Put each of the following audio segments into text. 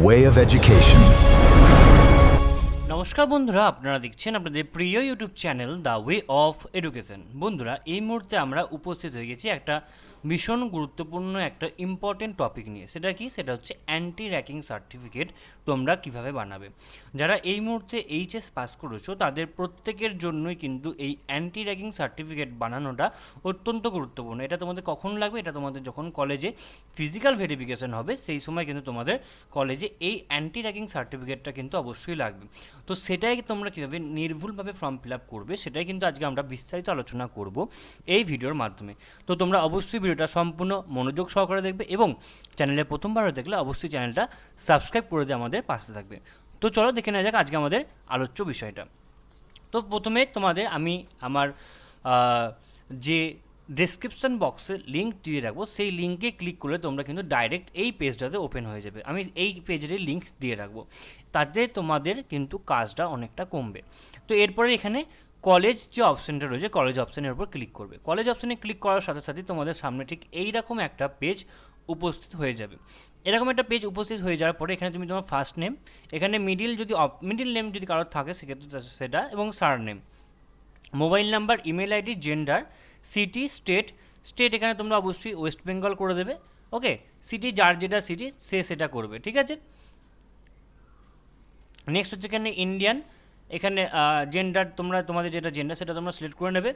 way of education. নমস্কার বন্ধুরা, আপনারা দেখছেন আপনাদের প্রিয় YouTube channel the way of education. বন্ধুরা, এই মুহূর্তে আমরা উপস্থিত হয়ে গেছি একটা ভীষণ গুরুত্বপূর্ণ একটা ইম্পর্টেন্ট টপিক নিয়ে। সেটা কি? সেটা হচ্ছে অ্যান্টি র্যাকিং সার্টিফিকেট তোমরা কিভাবে বানাবে। যারা এই মুহূর্তে এইচএস পাস করেছো তাদের প্রত্যেকের জন্যই কিন্তু এই অ্যান্টি র্যাকিং সার্টিফিকেট বানানোটা অত্যন্ত গুরুত্বপূর্ণ। এটা তোমাদের কখন লাগবে? এটা তোমাদের যখন কলেজে ফিজিক্যাল ভেরিফিকেশন হবে সেই সময় কিন্তু তোমাদের কলেজে এই অ্যান্টি র্যাকিং সার্টিফিকেটটা কিন্তু অবশ্যই লাগবে। তো সেটাই তোমরা কীভাবে নির্ভুলভাবে ফর্ম ফিল আপ করবে সেটাই কিন্তু আজকে আমরা বিস্তারিত আলোচনা করব এই ভিডিওর মাধ্যমে। তো তোমরা অবশ্যই ভিডিওটা সম্পূর্ণ মনোযোগ সহকারে দেখবে এবং চ্যানেলে প্রথমবার দেখলে অবশ্যই চ্যানেলটা সাবস্ক্রাইব করে দিয়ে আমাদের পাশে থাকবে। তো চলো দেখে নেওয়া যাক আজকে আমাদের আলোচ্য বিষয়টা। তো প্রথমে তোমাদের আমি আমার যে ডেসক্রিপশন বক্সে লিঙ্ক দিয়ে রাখবো সেই লিঙ্কে ক্লিক করলে তোমরা কিন্তু ডাইরেক্ট এই পেজটাতে ওপেন হয়ে যাবে। আমি এই পেজের লিঙ্ক দিয়ে রাখবো, তাতে তোমাদের কিন্তু কাজটা অনেকটা কমবে। তো এরপরে এখানে কলেজ যে অপশানটা রয়েছে কলেজ অপশানের উপর ক্লিক করবে। কলেজ অপশানে ক্লিক করার সাথে সাথে তোমাদের সামনে ঠিক এইরকম একটা পেজ উপস্থিত হয়ে যাবে। এরকম একটা পেজ উপস্থিত হয়ে যাওয়ার পরে এখানে তুমি তোমার ফার্স্ট নেম, এখানে মিডিল নেম যদি কারোর থাকে সেক্ষেত্রে সেটা, এবং surname, mobile number, email ID, gender, city, state এখানে তোমরা অবশ্যই ওয়েস্ট বেঙ্গল করে দেবে। ওকে, সিটি যার যেটা সিটি সে সেটা করবে, ঠিক আছে। নেক্সট হচ্ছে এখানে ইন্ডিয়ান, এখানে জেন্ডার তোমরা তোমাদের যেটা জেন্ডার সেটা তোমরা সিলেক্ট করে নেবে।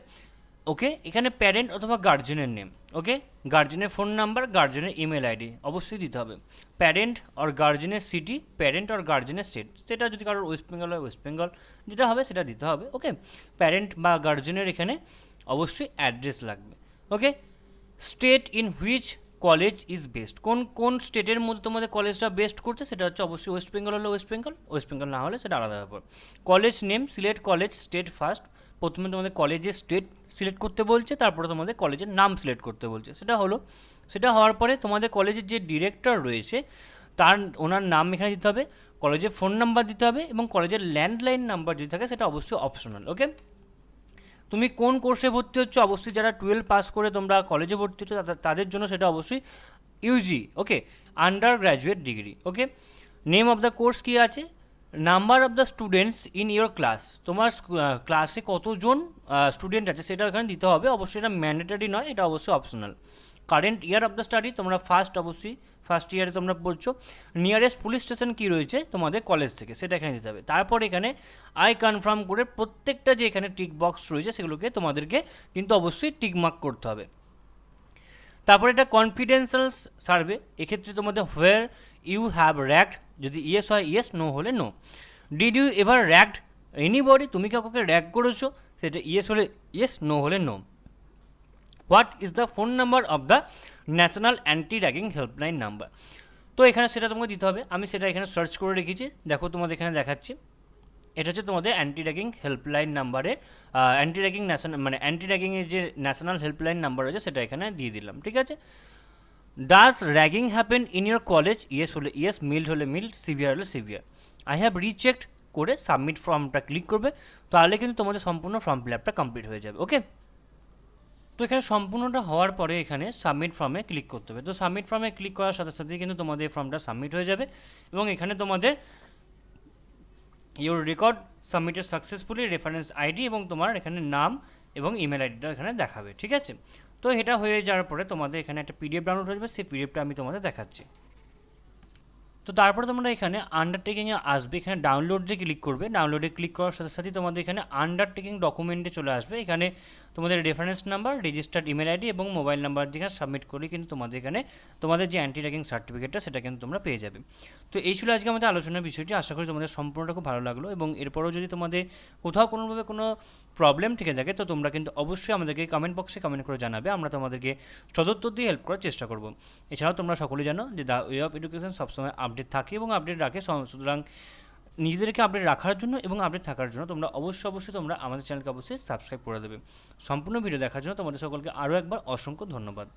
ওকে, এখানে প্যারেন্ট অথবা গার্জেনের নেম, ওকে, গার্জেনের ফোন নাম্বার, গার্জেনের ইমেল আইডি অবশ্যই দিতে হবে। প্যারেন্ট আর গার্জেনের সিটি, প্যারেন্ট আর গার্জেনের স্টেট, সেটা যদি কারোর ওয়েস্ট বেঙ্গল হয় ওয়েস্ট বেঙ্গল যেটা হবে সেটা দিতে হবে। ওকে, প্যারেন্ট বা গার্জেনের এখানে অবশ্যই অ্যাড্রেস লাগবে। Okay, state in which college is best, কোন স্টেটের মধ্যে তোমাদের কলেজটা বেস্ট করছে সেটা হচ্ছে অবশ্যই ওয়েস্ট বেঙ্গল হলে ওয়েস্ট বেঙ্গল না হলে সেটা আলাদা ব্যাপার। College name, select college state first, প্রথমে তোমাদের কলেজের স্টেট সিলেক্ট করতে বলছে, তারপরে তোমাদের কলেজের নাম সিলেক্ট করতে বলছে, সেটা হওয়ার পরে তোমাদের কলেজের যে ডিরেক্টর রয়েছে ওনার নাম এখানে দিতে হবে, কলেজের ফোন নাম্বার দিতে হবে এবং কলেজের ল্যান্ডলাইন নাম্বার যদি থাকে সেটা অবশ্যই অপশনাল। ওকে, তুমি কোন কোর্সে ভর্তি হচ্ছ, অবশ্যই যারা 12 পাস করে তোমরা কলেজে ভর্তি হচ্ছ তাদের জন্য সেটা অবশ্যই UG, okay, undergraduate degree. Okay, name of the course কী আছে, number of the students in your class, তোমার ক্লাসে কতজন স্টুডেন্ট আছে সেটা এখানে দিতে হবে, অবশ্যই এটা ম্যান্ডেটরি নয়, এটা অবশ্যই optional. Current year of the study, তোমরা ফার্স্ট ইয়ারে তোমরা পড়ছো। নিয়ারেস্ট পুলিশ স্টেশন কী রয়েছে তোমাদের কলেজ থেকে সেটা এখানে দিতে হবে। তারপর এখানে আই কনফার্ম করে প্রত্যেকটা যে এখানে টিক বক্স রয়েছে সেগুলোকে তোমাদেরকে কিন্তু অবশ্যই টিক মার্ক করতে হবে। তারপর এটা কনফিডেন্সিয়াল সার্ভে, এক্ষেত্রে তোমাদের হোয়ার ইউ হ্যাভ র্যাকড, যদি ইয়েস হয় ইয়েস, নো হলে no. Did you ever ragged anybody, তুমি কাউকে র্যাক করেছো, সেটা ইয়েস হলে ইয়েস, নো হলে no. What is the phone number of the national anti ragging helpline number, তো এখানে সেটা তোমাকে দিতে হবে। আমি সেটা এখানে সার্চ করে রেখেছি, দেখো তোমাদের এখানে দেখাচ্ছি। এটা হচ্ছে তোমাদের অ্যান্টি র্যাগিং হেল্পলাইন নাম্বারের অ্যান্টি র্যাগিংয়ের যে ন্যাশনাল হেল্পলাইন নাম্বার আছে সেটা এখানে দিয়ে দিলাম, ঠিক আছে। Does ragging happen in your college, yes হলে ইয়েস, মিল্ড হলে মিল্ড, সিভিয়ার হলে সিভিয়ার। আই হ্যাভ রিচেকড করে সাবমিট ফর্মটা ক্লিক করবে, তাহলে কিন্তু তোমাদের সম্পূর্ণ ফর্ম ফিল আপটা কমপ্লিট হয়ে যাবে। ওকে, তো এখানে সম্পূর্ণটা হওয়ার পরে এখানে সাবমিট ফর্মে ক্লিক করতে হবে। তো সাবমিট ফর্মে ক্লিক করার সাথে সাথে কিন্তু তোমাদের ফর্মটা সাবমিট হয়ে যাবে এবং এখানে তোমাদের your record submitted successfully, reference ID এবং তোমার এখানে নাম এবং ইমেল আইডিটা এখানে দেখাবে, ঠিক আছে। তো এটা হয়ে যাওয়ার পরে তোমাদের এখানে একটা পিডিএফ ডাউনলোড হয়ে যাবে, সেই পিডিএফটা আমি তোমাদের দেখাচ্ছি। তো তারপরে তোমরা এখানে আন্ডারটেকিংয়ে আসবে, এখানে ডাউনলোডে ক্লিক করবে, ডাউনলোডে ক্লিক করার সাথে সাথে তোমাদের এখানে আন্ডারটেকিং ডকুমেন্টে চলে আসবে। এখানে তোমাদের reference number, registered email ID এবং মোবাইল নাম্বার যেখানে সাবমিট করলে কিন্তু তোমাদের এখানে তোমাদের যে অ্যান্টি র্যাগিং সার্টিফিকেটটা সেটা কিন্তু তোমরা পেয়ে যাবে। তো এই ছিল আজকে আমাদের আলোচনার বিষয়টি, আশা করি তোমাদের সম্পূর্ণটা খুব ভালো লাগলো এবং এরপরেও যদি তোমাদের কোথাও কোনোভাবে কোনো প্রবলেম থেকে থাকে তো তোমরা কিন্তু অবশ্যই আমাদেরকে কমেন্ট বক্সে কমেন্ট করে জানাবে, আমরা তোমাদেরকে সদুত্তর দিয়ে হেল্প করার চেষ্টা করব। এছাড়াও তোমরা সকলেই জানো যে দ্য ওয়ে অফ এডুকেশন সবসময় আপডেট থাকে এবং আপডেট রাখে, সুতরাং নিজেদেরকে আপডেট রাখার জন্য এবং আপডেট থাকার জন্য তোমরা অবশ্যই তোমরা আমাদের চ্যানেলকে অবশ্যই সাবস্ক্রাইব করে দেবে। সম্পূর্ণ ভিডিও দেখার জন্য তোমাদের সকলকে আরও একবার অসংখ্য ধন্যবাদ।